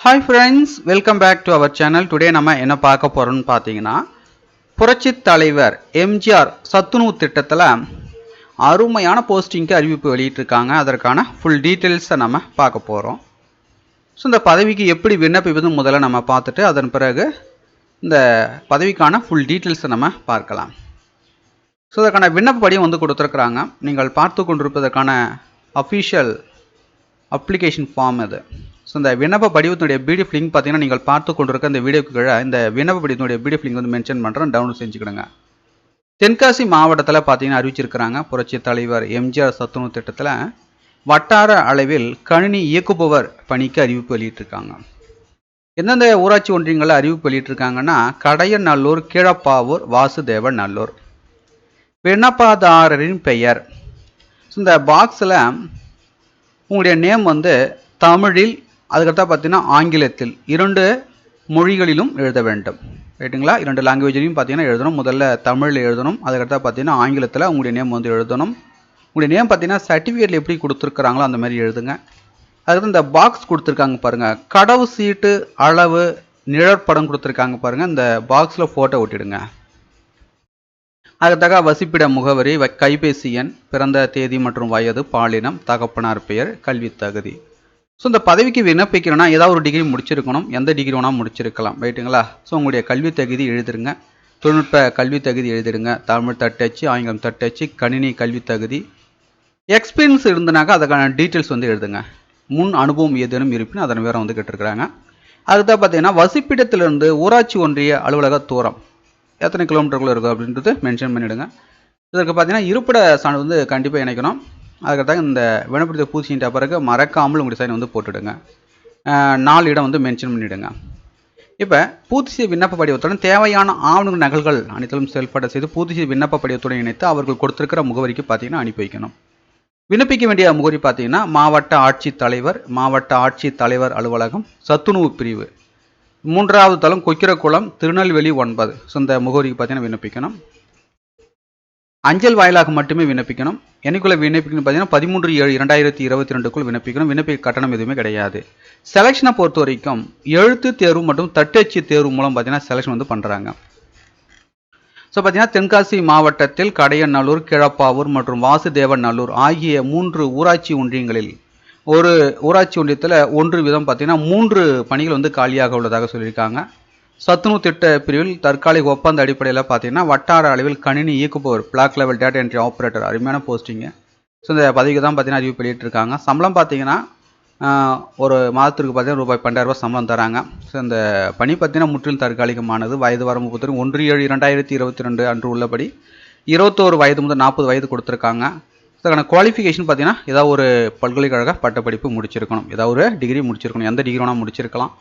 Hi friends, welcome back to our channel. Today நம்ம என்ன பார்க்க போறோம்னு பாத்தீங்கன்னா புரட்சித் தலைவர் எம்ஜிஆர் சத்துணவு திட்டத்துல அருமையான போஸ்டிங்க்கு அறிவிப்பு வெளியிட்டிருக்காங்க. அதற்கான full details நம்ம பார்க்க போறோம். சோ இந்த பதவிக்கு எப்படி விண்ணப்பிப்பது முதல்ல நம்ம பார்த்துட்டு அதன் பிறகு இந்த பதவிக்கான full details நம்ம பார்க்கலாம். சோ அதற்கான விண்ணப்ப படிவம் வந்து கொடுத்திருக்காங்க. நீங்கள் பார்த்து கொண்டிருப்பதற்கான official application form இது. ஸோ இந்த விண்ணப்ப படிவத்தினுடைய பிடிஎஃப் லிங்க் பார்த்தீங்கன்னா நீங்கள் பார்த்து கொண்டிருக்க இந்த வீடியோக்கு கீழே இந்த விண்ணப்ப படிவத்தினுடைய பிடிஎஃப் லிங்க் வந்து மென்ஷன் பண்ணுறேன், டவுன்லோட் செஞ்சுக்கிடுங்க. தென்காசி மாவட்டத்தில் பார்த்தீங்கன்னா அறிவிச்சிருக்கிறாங்க புரட்சி தலைவர் எம்ஜிஆர் சத்துணவு திட்டத்தில் வட்டார அளவில் கணினி இயக்குபவர் பணிக்கு அறிவிப்பு வெளியிட்டிருக்காங்க. எந்தெந்த ஊராட்சி ஒன்றியங்களில் அறிவிப்பு வெளியிட்டிருக்காங்கன்னா கடையநல்லூர், கீழப்பாவூர், வாசுதேவ நல்லூர். விண்ணப்பதாரரின் பெயர் இந்த பாக்ஸில் உங்களுடைய நேம் வந்து தமிழில் அதுக்கடுத்தா பார்த்தீங்கன்னா ஆங்கிலத்தில் 2 மொழிகளிலும் எழுத வேண்டும். ரைட்டுங்களா? 2 லாங்குவேஜ்லையும் பார்த்தீங்கன்னா எழுதணும். முதல்ல தமிழில் எழுதணும், அதுக்கடுத்தா பார்த்தீங்கன்னா ஆங்கிலத்தில் உங்களுடைய நேம் வந்து எழுதணும். உங்களுடைய நேம் பார்த்தீங்கன்னா சர்டிஃபிகேட்டில் எப்படி கொடுத்துருக்குறாங்களோ அந்த மாதிரி எழுதுங்க. அதுக்கு இந்த பாக்ஸ் கொடுத்துருக்காங்க பாருங்கள், கடவு சீட்டு அளவு நிழற்படம் கொடுத்துருக்காங்க பாருங்கள், இந்த பாக்ஸில் ஃபோட்டோ ஒட்டிடுங்க. அதுக்காக வசிப்பிட முகவரி, கைபேசி எண், பிறந்த தேதி மற்றும் வயது, பாலினம், தகப்பனார் பெயர், கல்வி தகுதி. ஸோ இந்த பதவிக்கு விண்ணப்பிக்கணும்னா ஏதாவது ஒரு டிகிரி முடிச்சிருக்கணும், எந்த டிகிரி வேணால் முடிச்சிருக்கலாம். ரைட்டுங்களா? ஸோ உங்களுடைய கல்வி தகுதி எழுதிடுங்க, தொழில்நுட்ப கல்வி தகுதி எழுதிடுங்க, தமிழ் தட்டச்சு, ஆங்கிலம் தட்டச்சு, கணினி கல்வி தகுதி. எக்ஸ்பீரியன்ஸ் இருந்தனாக்கா அதுக்கான டீட்டெயில்ஸ் வந்து எழுதுங்க. முன் அனுபவம் ஏதேனும் இருப்பினும் அதன் வேற வந்து கேட்டிருக்கிறாங்க. அதுதான் பார்த்தீங்கன்னா வசிப்பிடத்திலிருந்து ஊராட்சி ஒன்றிய அலுவலக தூரம் எத்தனை கிலோமீட்டருக்குள்ள இருக்கும் அப்படின்றது மென்ஷன் பண்ணிவிடுங்க. இதற்கு பார்த்தீங்கன்னா இருப்பிட சான்று வந்து கண்டிப்பாக இணைக்கணும். அதுக்கடுத்தாங்க இந்த விண்ணப்பத்தை பூசிட்ட பிறகு மறக்காமல் உங்களுடைய சைன் வந்து போட்டுடுங்க. 4 இடம் வந்து மென்ஷன் பண்ணிவிடுங்க. இப்போ பூர்த்தி செய்த விண்ணப்ப படிவத்துடன் தேவையான ஆவணங்கள் நகல்கள் அனைத்திலும் செயல்பட செய்து பூர்த்தி செய்த விண்ணப்ப படிவத்துடன் இணைத்து அவர்கள் கொடுத்திருக்கிற முகவரிக்கு பார்த்தீங்கன்னா அனுப்பி வைக்கணும். விண்ணப்பிக்க வேண்டிய முகவரி பார்த்தீங்கன்னா மாவட்ட ஆட்சித்தலைவர், மாவட்ட ஆட்சித்தலைவர் அலுவலகம், சத்துணவு பிரிவு, 3வது தளம், கொக்கிரகுளம், திருநெல்வேலி 9. ஸோ இந்த முகவரிக்கு பார்த்தீங்கன்னா விண்ணப்பிக்கணும். அஞ்சல் வாயிலாக மட்டுமே விண்ணப்பிக்கணும். என்னைக்குள்ள விண்ணப்பிக்கணும் பார்த்தீங்கன்னா 13/7/2022க்குள் விண்ணப்பிக்கணும். விண்ணப்பிக்க கட்டணம் எதுவுமே கிடையாது. செலெக்ஷனை பொறுத்த வரைக்கும் எழுத்து தேர்வு மற்றும் தட்டச்சு தேர்வு மூலம் பார்த்தீங்கன்னா செலெக்ஷன் வந்து பண்ணுறாங்க. ஸோ பார்த்தீங்கன்னா தென்காசி மாவட்டத்தில் கடையநல்லூர், கீழப்பாவூர் மற்றும் வாசுதேவநல்லூர் ஆகிய 3 ஊராட்சி ஒன்றியங்களில் ஒரு ஊராட்சி ஒன்றியத்தில் 1 வீதம் பார்த்தீங்கன்னா 3 பணிகள் வந்து காலியாக உள்ளதாக சொல்லியிருக்காங்க. சத்துணவு திட்ட பிரிவில் தற்காலிக ஒப்பந்த அடிப்படையில் பார்த்தீங்கன்னா வட்டார அளவில் கணினி இயக்குபவர், block level data entry operator, அருமையான போஸ்டிங்கு. ஸோ இந்த பதவிக்கு தான் பார்த்தீங்கன்னா அறிவிப்பு வெளியிட்டிருக்காங்க. சம்பளம் பார்த்தீங்கன்னா ஒரு மாதத்திற்கு பார்த்தீங்கன்னா ரூபாய் 12,000 சம்பளம் தராங்க. ஸோ இந்த பணி பார்த்தீங்கன்னா முற்றிலும் தற்காலிகமானது. வயது வரம்பு பொறுத்தவரை 1/7/2022 அன்று உள்ளபடி 21 வயது முதல் 40 வயது கொடுத்துருக்காங்க. அதுக்கான குவாலிஃபிகேஷன் பார்த்தீங்கன்னா ஏதாவது ஒரு பல்கலைக்கழக பட்டப்படிப்பு முடிச்சிருக்கணும், ஏதாவது ஒரு டிகிரி முடிச்சிருக்கணும், எந்த டிகிரி வேணால் முடிச்சிருக்கலாம்.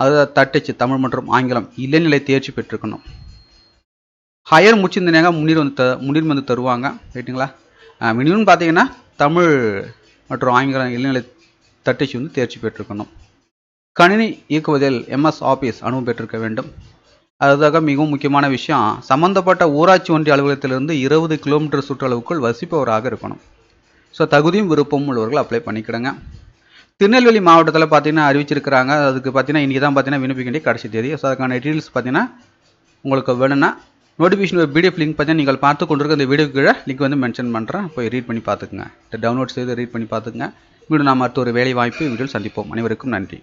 அது தட்டச்சு, தமிழ் மற்றும் ஆங்கிலம் இளநிலை தேர்ச்சி பெற்றிருக்கணும். ஹையர் முடிச்சிருந்தீங்க முன்னுரிமை வந்து தருவாங்க. ரைட்டுங்களா? மினிமம் பார்த்தீங்கன்னா தமிழ் மற்றும் ஆங்கிலம் இளநிலை தட்டச்சு வந்து தேர்ச்சி பெற்றிருக்கணும். கணினி இயக்குவதில் எம்எஸ் ஆஃபீஸ் அனுபவம் பெற்றிருக்க வேண்டும். அதுக்காக மிகவும் முக்கியமான விஷயம், சம்பந்தப்பட்ட ஊராட்சி ஒன்றிய அலுவலகத்திலிருந்து 20 கிலோமீட்டர் சுற்றளவுக்குள் வசிப்பவராக இருக்கணும். ஸோ தகுதியும் விருப்பமும் உள்ளவர்கள் அப்ளை பண்ணிக்கிடுங்க. திருநெல்வேலி மாவட்டத்தில் பார்த்தீங்கன்னா அறிவிச்சிருக்கிறாங்க. அதுக்கு பார்த்தீங்கன்னா இன்றைக்கி தான் பார்த்தீங்கன்னா விண்ணப்பிக்க வேண்டிய கடைசி தேதி. ஸோ அதுக்கான டீட்டெயில்ஸ் பார்த்தீங்கன்னா உங்களுக்கு வேணும்னா நோட்டிஃபிகேஷன் பிடிஎஃப் லிங்க் பார்த்தீங்கன்னா நீங்கள் பார்த்து கொண்டிருக்க இந்த வீடியோ கீழே லிங்க் வந்து மென்ஷன் பண்ணுறேன், போய் ரீட் பண்ணி பார்த்துக்குங்க. டவுன்லோட் செய்து ரீட் பண்ணி பார்த்துக்குங்க. மீண்டும் நாம் அடுத்த ஒரு வேலை வாய்ப்பு வீடியோவில் சந்திப்போம். அனைவருக்கும் நன்றி.